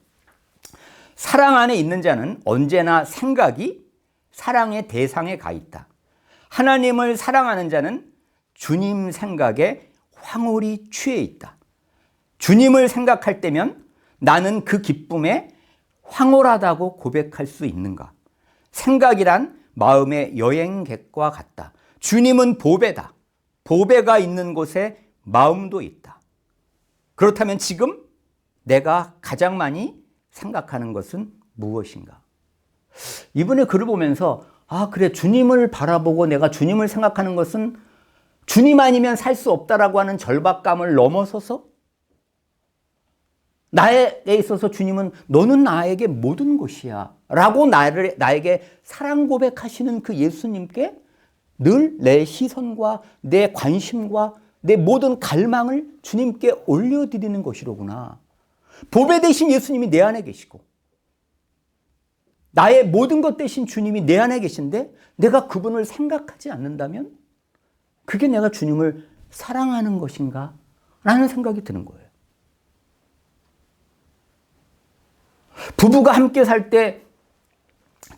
사랑 안에 있는 자는 언제나 생각이 사랑의 대상에 가 있다. 하나님을 사랑하는 자는 주님 생각에 황홀히 취해 있다. 주님을 생각할 때면 나는 그 기쁨에 황홀하다고 고백할 수 있는가? 생각이란 마음의 여행객과 같다. 주님은 보배다. 보배가 있는 곳에 마음도 있다. 그렇다면 지금 내가 가장 많이 생각하는 것은 무엇인가? 이분의 글을 보면서 아, 그래, 주님을 바라보고 내가 주님을 생각하는 것은 주님 아니면 살 수 없다라고 하는 절박감을 넘어서서 나에게 있어서 주님은 너는 나에게 모든 것이야 라고 나에게 사랑 고백하시는 그 예수님께 늘 내 시선과 내 관심과 내 모든 갈망을 주님께 올려드리는 것이로구나. 보배 대신 예수님이 내 안에 계시고 나의 모든 것 대신 주님이 내 안에 계신데 내가 그분을 생각하지 않는다면 그게 내가 주님을 사랑하는 것인가? 라는 생각이 드는 거예요. 부부가 함께 살 때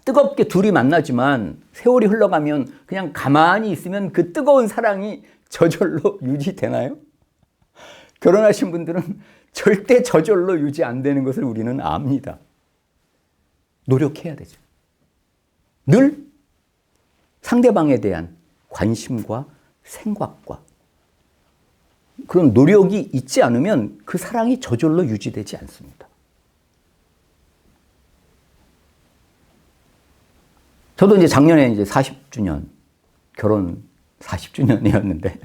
뜨겁게 둘이 만나지만 세월이 흘러가면 그냥 가만히 있으면 그 뜨거운 사랑이 저절로 유지되나요? 결혼하신 분들은 절대 저절로 유지 안 되는 것을 우리는 압니다. 노력해야 되죠. 늘 상대방에 대한 관심과 생각과 그런 노력이 있지 않으면 그 사랑이 저절로 유지되지 않습니다. 저도 이제 작년에 이제 40주년, 결혼 40주년이었는데,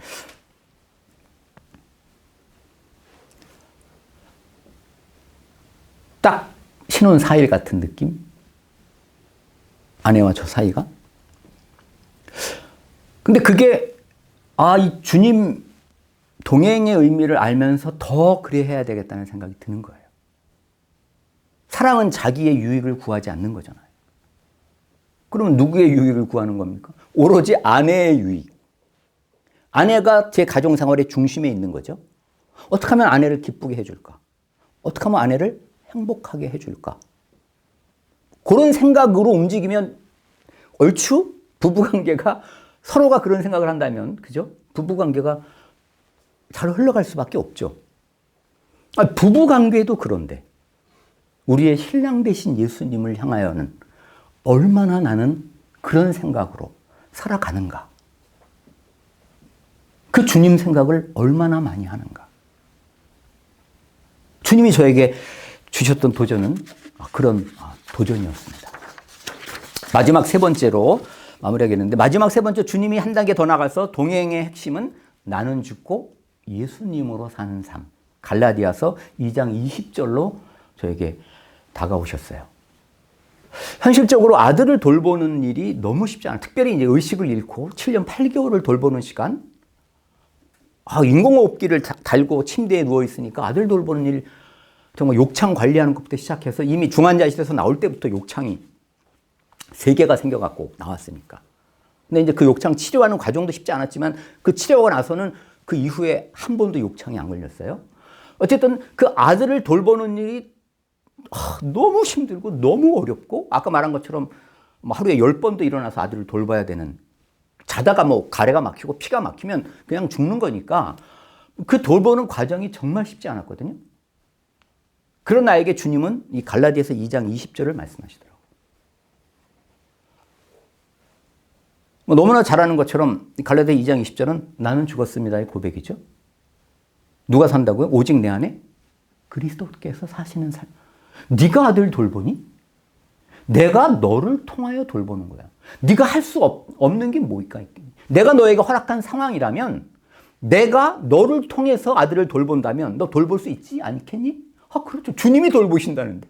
딱 신혼 4일 같은 느낌? 아내와 저 사이가? 근데 그게, 이 주님 동행의 의미를 알면서 더 그래야 되겠다는 생각이 드는 거예요. 사랑은 자기의 유익을 구하지 않는 거잖아요. 그러면 누구의 유익을 구하는 겁니까? 오로지 아내의 유익. 아내가 제 가정생활의 중심에 있는 거죠. 어떻게 하면 아내를 기쁘게 해줄까? 어떻게 하면 아내를 행복하게 해줄까? 그런 생각으로 움직이면 얼추 부부관계가 서로가 그런 생각을 한다면, 그죠? 부부관계가 잘 흘러갈 수밖에 없죠. 부부관계도 그런데 우리의 신랑 되신 예수님을 향하여는 얼마나 나는 그런 생각으로 살아가는가? 그 주님 생각을 얼마나 많이 하는가? 주님이 저에게 주셨던 도전은 그런 도전이었습니다. 마지막 세 번째로 마무리하겠는데, 마지막 세 번째, 주님이 한 단계 더 나가서 동행의 핵심은 나는 죽고 예수님으로 사는 삶. 갈라디아서 2장 20절로 저에게 다가오셨어요. 현실적으로 아들을 돌보는 일이 너무 쉽지 않아요. 특별히 이제 의식을 잃고 7년 8개월을 돌보는 시간. 인공호흡기를 달고 침대에 누워있으니까 아들 돌보는 일, 정말 욕창 관리하는 것부터 시작해서 이미 중환자실에서 나올 때부터 욕창이 3개가 생겨갖고 나왔으니까. 근데 이제 그 욕창 치료하는 과정도 쉽지 않았지만 그 치료가 나서는 그 이후에 한 번도 욕창이 안 걸렸어요. 어쨌든 그 아들을 돌보는 일이 너무 힘들고 너무 어렵고, 아까 말한 것처럼 하루에 10번도 일어나서 아들을 돌봐야 되는, 자다가 가래가 막히고 피가 막히면 그냥 죽는 거니까 그 돌보는 과정이 정말 쉽지 않았거든요. 그런 나에게 주님은 이 갈라디아서 2장 20절을 말씀하시더라고요. 너무나 잘 아는 것처럼 갈라디아 2장 20절은 나는 죽었습니다의 고백이죠. 누가 산다고요? 오직 내 안에 그리스도께서 사시는 삶. 네가 아들 돌보니? 내가 너를 통하여 돌보는 거야. 네가 할 수 없는 게 뭐일까? 내가 너에게 허락한 상황이라면 내가 너를 통해서 아들을 돌본다면 너 돌볼 수 있지 않겠니? 그렇죠. 주님이 돌보신다는데.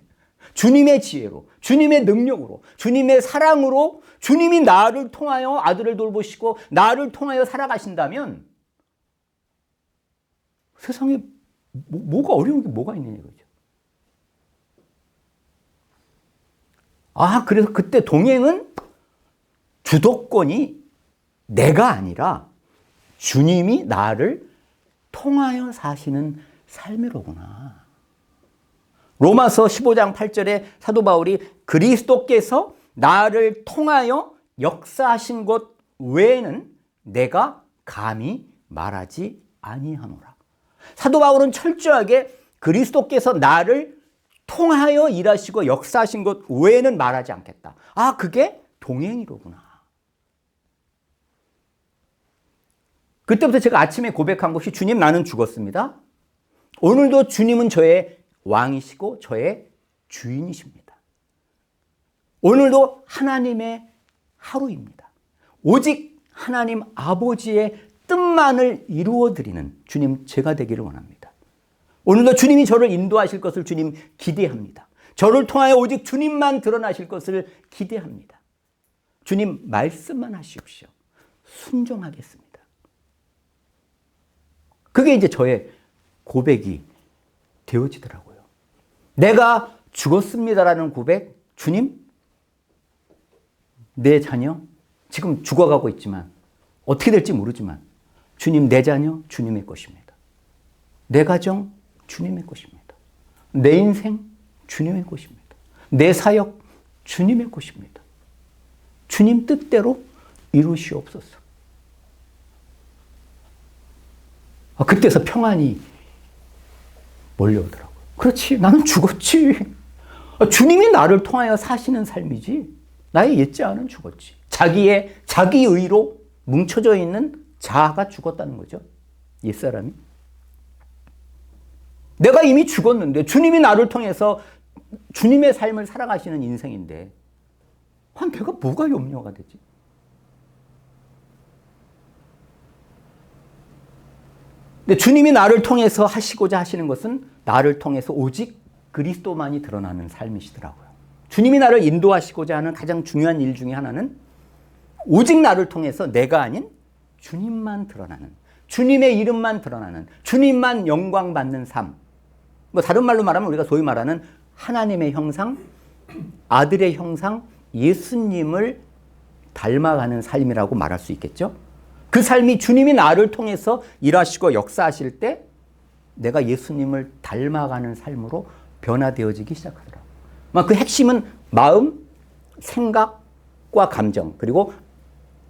주님의 지혜로, 주님의 능력으로, 주님의 사랑으로 주님이 나를 통하여 아들을 돌보시고 나를 통하여 살아가신다면 세상에 뭐가 어려운 게 뭐가 있느냐 이거죠. 그래서 그때 동행은 주도권이 내가 아니라 주님이 나를 통하여 사시는 삶이로구나. 로마서 15장 8절에 사도 바울이 그리스도께서 나를 통하여 역사하신 것 외에는 내가 감히 말하지 아니하노라. 사도 바울은 철저하게 그리스도께서 나를 통하여 일하시고 역사하신 것 외에는 말하지 않겠다. 그게 동행이로구나. 그때부터 제가 아침에 고백한 것이 주님 나는 죽었습니다. 오늘도 주님은 저의 왕이시고 저의 주인이십니다. 오늘도 하나님의 하루입니다. 오직 하나님 아버지의 뜻만을 이루어드리는 주님 제가 되기를 원합니다. 오늘도 주님이 저를 인도하실 것을 주님 기대합니다. 저를 통하여 오직 주님만 드러나실 것을 기대합니다. 주님 말씀만 하십시오. 순종하겠습니다. 그게 이제 저의 고백이 되어지더라고요. 내가 죽었습니다라는 고백, 주님, 내 자녀 지금 죽어가고 있지만 어떻게 될지 모르지만 주님, 내 자녀 주님의 것입니다. 내 가정 주님의 것입니다. 내 인생 주님의 것입니다. 내 사역 주님의 것입니다. 주님 뜻대로 이루시옵소서. 그때서 평안이 몰려오더라고요. 그렇지, 나는 죽었지. 주님이 나를 통하여 사시는 삶이지 나의 옛자아는 죽었지. 자기 의로 뭉쳐져 있는 자아가 죽었다는 거죠. 옛사람이. 내가 이미 죽었는데 주님이 나를 통해서 주님의 삶을 살아가시는 인생인데 내가 뭐가 염려가 되지? 근데 주님이 나를 통해서 하시고자 하시는 것은 나를 통해서 오직 그리스도만이 드러나는 삶이시더라고요. 주님이 나를 인도하시고자 하는 가장 중요한 일 중에 하나는 오직 나를 통해서 내가 아닌 주님만 드러나는, 주님의 이름만 드러나는, 주님만 영광 받는 삶. 다른 말로 말하면 우리가 소위 말하는 하나님의 형상, 아들의 형상, 예수님을 닮아가는 삶이라고 말할 수 있겠죠. 그 삶이 주님이 나를 통해서 일하시고 역사하실 때 내가 예수님을 닮아가는 삶으로 변화되어지기 시작하더라고요. 그 핵심은 마음, 생각과 감정, 그리고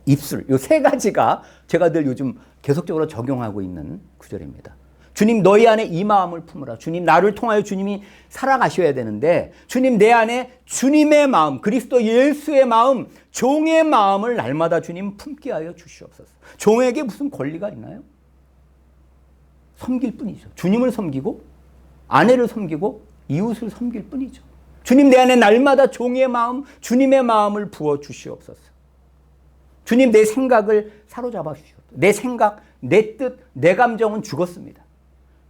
입술, 이 세 가지가 제가 늘 요즘 계속적으로 적용하고 있는 구절입니다. 주님, 너희 안에 이 마음을 품으라. 주님, 나를 통하여 주님이 살아가셔야 되는데 주님, 내 안에 주님의 마음, 그리스도 예수의 마음, 종의 마음을 날마다 주님 품게 하여 주시옵소서. 종에게 무슨 권리가 있나요? 섬길 뿐이죠. 주님을 섬기고 아내를 섬기고 이웃을 섬길 뿐이죠. 주님, 내 안에 날마다 종의 마음, 주님의 마음을 부어 주시옵소서. 주님, 내 생각을 사로잡아 주시옵소서. 내 생각, 내 뜻, 내 감정은 죽었습니다.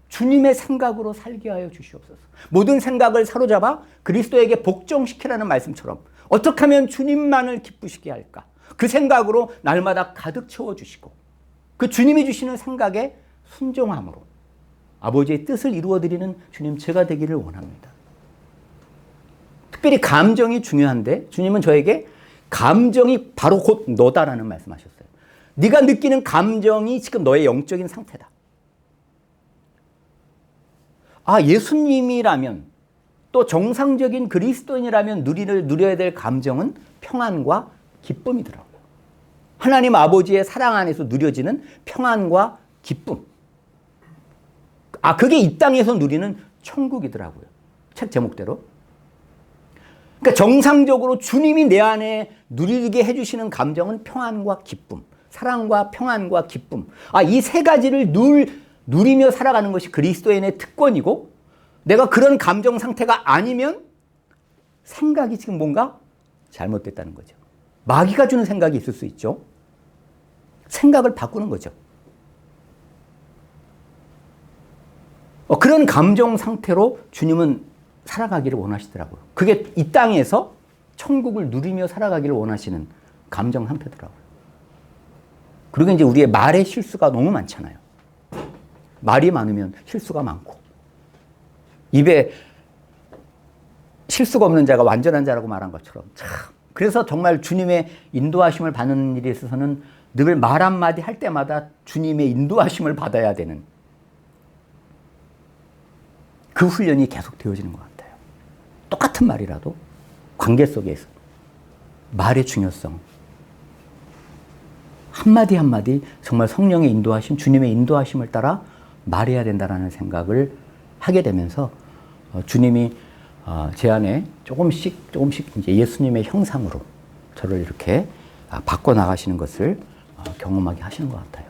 주님의 생각으로 살게 하여 주시옵소서. 모든 생각을 사로잡아 그리스도에게 복종시키라는 말씀처럼 어떻게 하면 주님만을 기쁘시게 할까? 그 생각으로 날마다 가득 채워주시고 그 주님이 주시는 생각에 순종함으로 아버지의 뜻을 이루어드리는 주님 제가 되기를 원합니다. 특별히 감정이 중요한데 주님은 저에게 감정이 바로 곧 너다라는 말씀하셨어요. 네가 느끼는 감정이 지금 너의 영적인 상태다. 예수님이라면 또 정상적인 그리스도인이라면 누려야 될 감정은 평안과 기쁨이더라고요. 하나님 아버지의 사랑 안에서 누려지는 평안과 기쁨. 그게 이 땅에서 누리는 천국이더라고요. 책 제목대로. 그러니까 정상적으로 주님이 내 안에 누리게 해주시는 감정은 평안과 기쁨. 사랑과 평안과 기쁨. 이 세 가지를 누리며 살아가는 것이 그리스도인의 특권이고 내가 그런 감정 상태가 아니면 생각이 지금 뭔가 잘못됐다는 거죠. 마귀가 주는 생각이 있을 수 있죠. 생각을 바꾸는 거죠. 그런 감정 상태로 주님은 살아가기를 원하시더라고요. 그게 이 땅에서 천국을 누리며 살아가기를 원하시는 감정 상태더라고요. 그리고 이제 우리의 말의 실수가 너무 많잖아요. 말이 많으면 실수가 많고 입에 실수가 없는 자가 완전한 자라고 말한 것처럼 그래서 정말 주님의 인도하심을 받는 일에 있어서는 늘 말 한마디 할 때마다 주님의 인도하심을 받아야 되는 그 훈련이 계속 되어지는 것 같아요. 똑같은 말이라도 관계 속에서 말의 중요성 한마디 한마디 정말 성령의 인도하심, 주님의 인도하심을 따라 말해야 된다는 생각을 하게 되면서 주님이 제 안에 조금씩 이제 예수님의 형상으로 저를 이렇게 바꿔나가시는 것을 경험하게 하시는 것 같아요.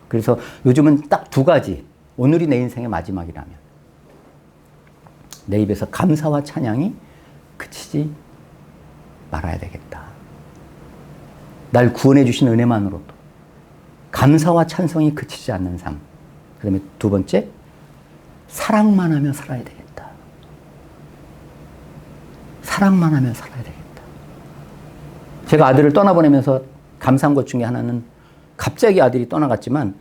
그래서 요즘은 딱 두 가지, 오늘이 내 인생의 마지막이라면 내 입에서 감사와 찬양이 그치지 말아야 되겠다. 날 구원해 주신 은혜만으로도 감사와 찬송이 그치지 않는 삶. 그 다음에 두 번째, 사랑만 하며 살아야 되겠다. 사랑만 하며 살아야 되겠다. 제가 아들을 떠나보내면서 감사한 것 중에 하나는 갑자기 아들이 떠나갔지만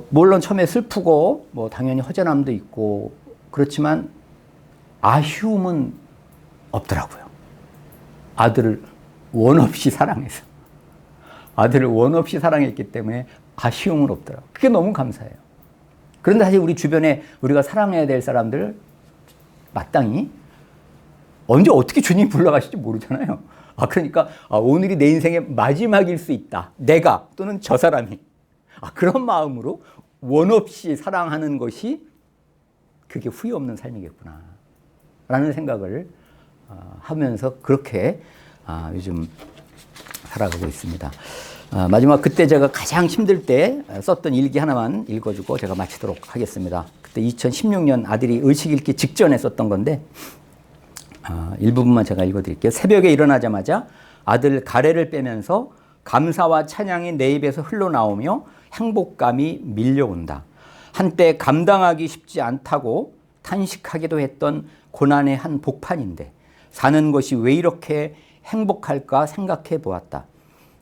물론 처음에 슬프고 뭐 당연히 허전함도 있고 그렇지만 아쉬움은 없더라고요. 아들을 원 없이 사랑해서. 아들을 원 없이 사랑했기 때문에 아쉬움은 없더라고요. 그게 너무 감사해요. 그런데 사실 우리 주변에 우리가 사랑해야 될 사람들 마땅히 언제 어떻게 주님이 불러가실지 모르잖아요. 그러니까 오늘이 내 인생의 마지막일 수 있다. 내가 또는 저 사람이. 그런 마음으로 원 없이 사랑하는 것이 그게 후회 없는 삶이겠구나 라는 생각을 하면서 그렇게 요즘 살아가고 있습니다. 마지막 그때 제가 가장 힘들 때 썼던 일기 하나만 읽어주고 제가 마치도록 하겠습니다. 그때 2016년 아들이 의식 잃기 직전에 썼던 건데 일부분만 제가 읽어드릴게요. 새벽에 일어나자마자 아들 가래를 빼면서 감사와 찬양이 내 입에서 흘러나오며 행복감이 밀려온다. 한때 감당하기 쉽지 않다고 탄식하기도 했던 고난의 한 복판인데 사는 것이 왜 이렇게 행복할까 생각해 보았다.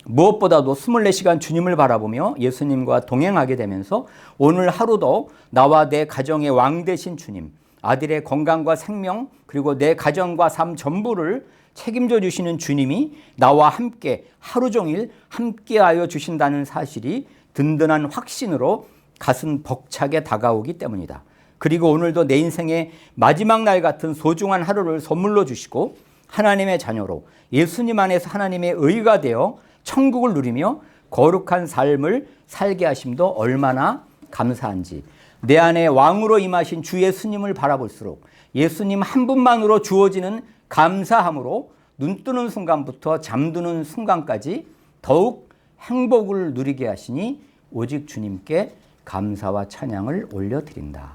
무엇보다도 24시간 주님을 바라보며 예수님과 동행하게 되면서 오늘 하루도 나와 내 가정의 왕 되신 주님, 아들의 건강과 생명 그리고 내 가정과 삶 전부를 책임져 주시는 주님이 나와 함께 하루 종일 함께하여 주신다는 사실이 든든한 확신으로 가슴 벅차게 다가오기 때문이다. 그리고 오늘도 내 인생의 마지막 날 같은 소중한 하루를 선물로 주시고 하나님의 자녀로 예수님 안에서 하나님의 의가 되어 천국을 누리며 거룩한 삶을 살게 하심도 얼마나 감사한지 내 안에 왕으로 임하신 주 예수님을 바라볼수록 예수님 한 분만으로 주어지는 감사함으로 눈 뜨는 순간부터 잠드는 순간까지 더욱 행복을 누리게 하시니 오직 주님께 감사와 찬양을 올려드린다.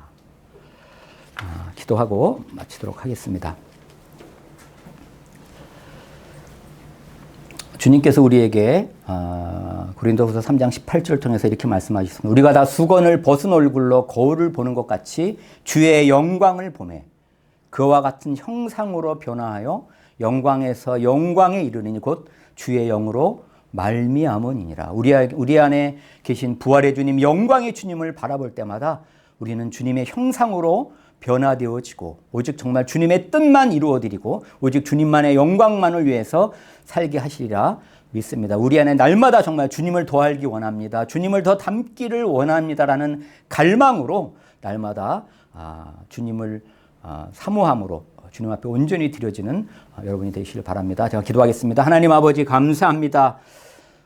기도하고 마치도록 하겠습니다. 주님께서 우리에게 고린도후서 3장 18절을 통해서 이렇게 말씀하셨습니다. 우리가 다 수건을 벗은 얼굴로 거울을 보는 것 같이 주의 영광을 보매 그와 같은 형상으로 변화하여 영광에서 영광에 이르느니 곧 주의 영으로 말미암으니라. 우리 안에 계신 부활의 주님, 영광의 주님을 바라볼 때마다 우리는 주님의 형상으로 변화되어지고 오직 정말 주님의 뜻만 이루어드리고 오직 주님만의 영광만을 위해서 살게 하시리라 믿습니다. 우리 안에 날마다 정말 주님을 더 알기 원합니다. 주님을 더 닮기를 원합니다라는 갈망으로 날마다 주님을 사모함으로 주님 앞에 온전히 드려지는 여러분이 되시길 바랍니다. 제가 기도하겠습니다. 하나님 아버지 감사합니다.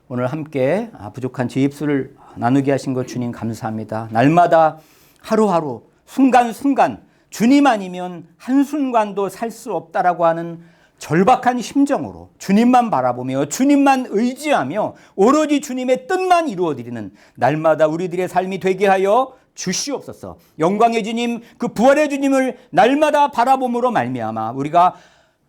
오늘 함께 부족한 제 입술을 나누게 하신 것 주님 감사합니다. 날마다 하루하루 순간순간 주님 아니면 한순간도 살 수 없다라고 하는 절박한 심정으로 주님만 바라보며 주님만 의지하며 오로지 주님의 뜻만 이루어드리는 날마다 우리들의 삶이 되게 하여 주시옵소서. 영광의 주님, 그 부활의 주님을 날마다 바라봄으로 말미암아 우리가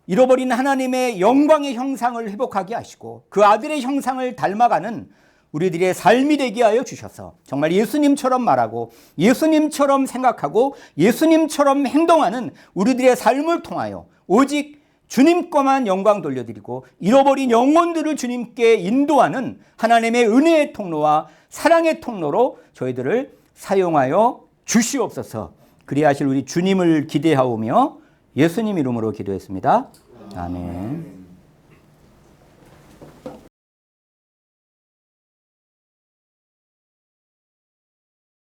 잃어버린 하나님의 영광의 형상을 회복하게 하시고 그 아들의 형상을 닮아가는 우리들의 삶이 되게 하여 주셔서 정말 예수님처럼 말하고 예수님처럼 생각하고 예수님처럼 행동하는 우리들의 삶을 통하여 오직 주님 것만 영광 돌려드리고 잃어버린 영혼들을 주님께 인도하는 하나님의 은혜의 통로와 사랑의 통로로 저희들을 사용하여 주시옵소서. 그리하실 우리 주님을 기대하오며 예수님 이름으로 기도했습니다. 아멘.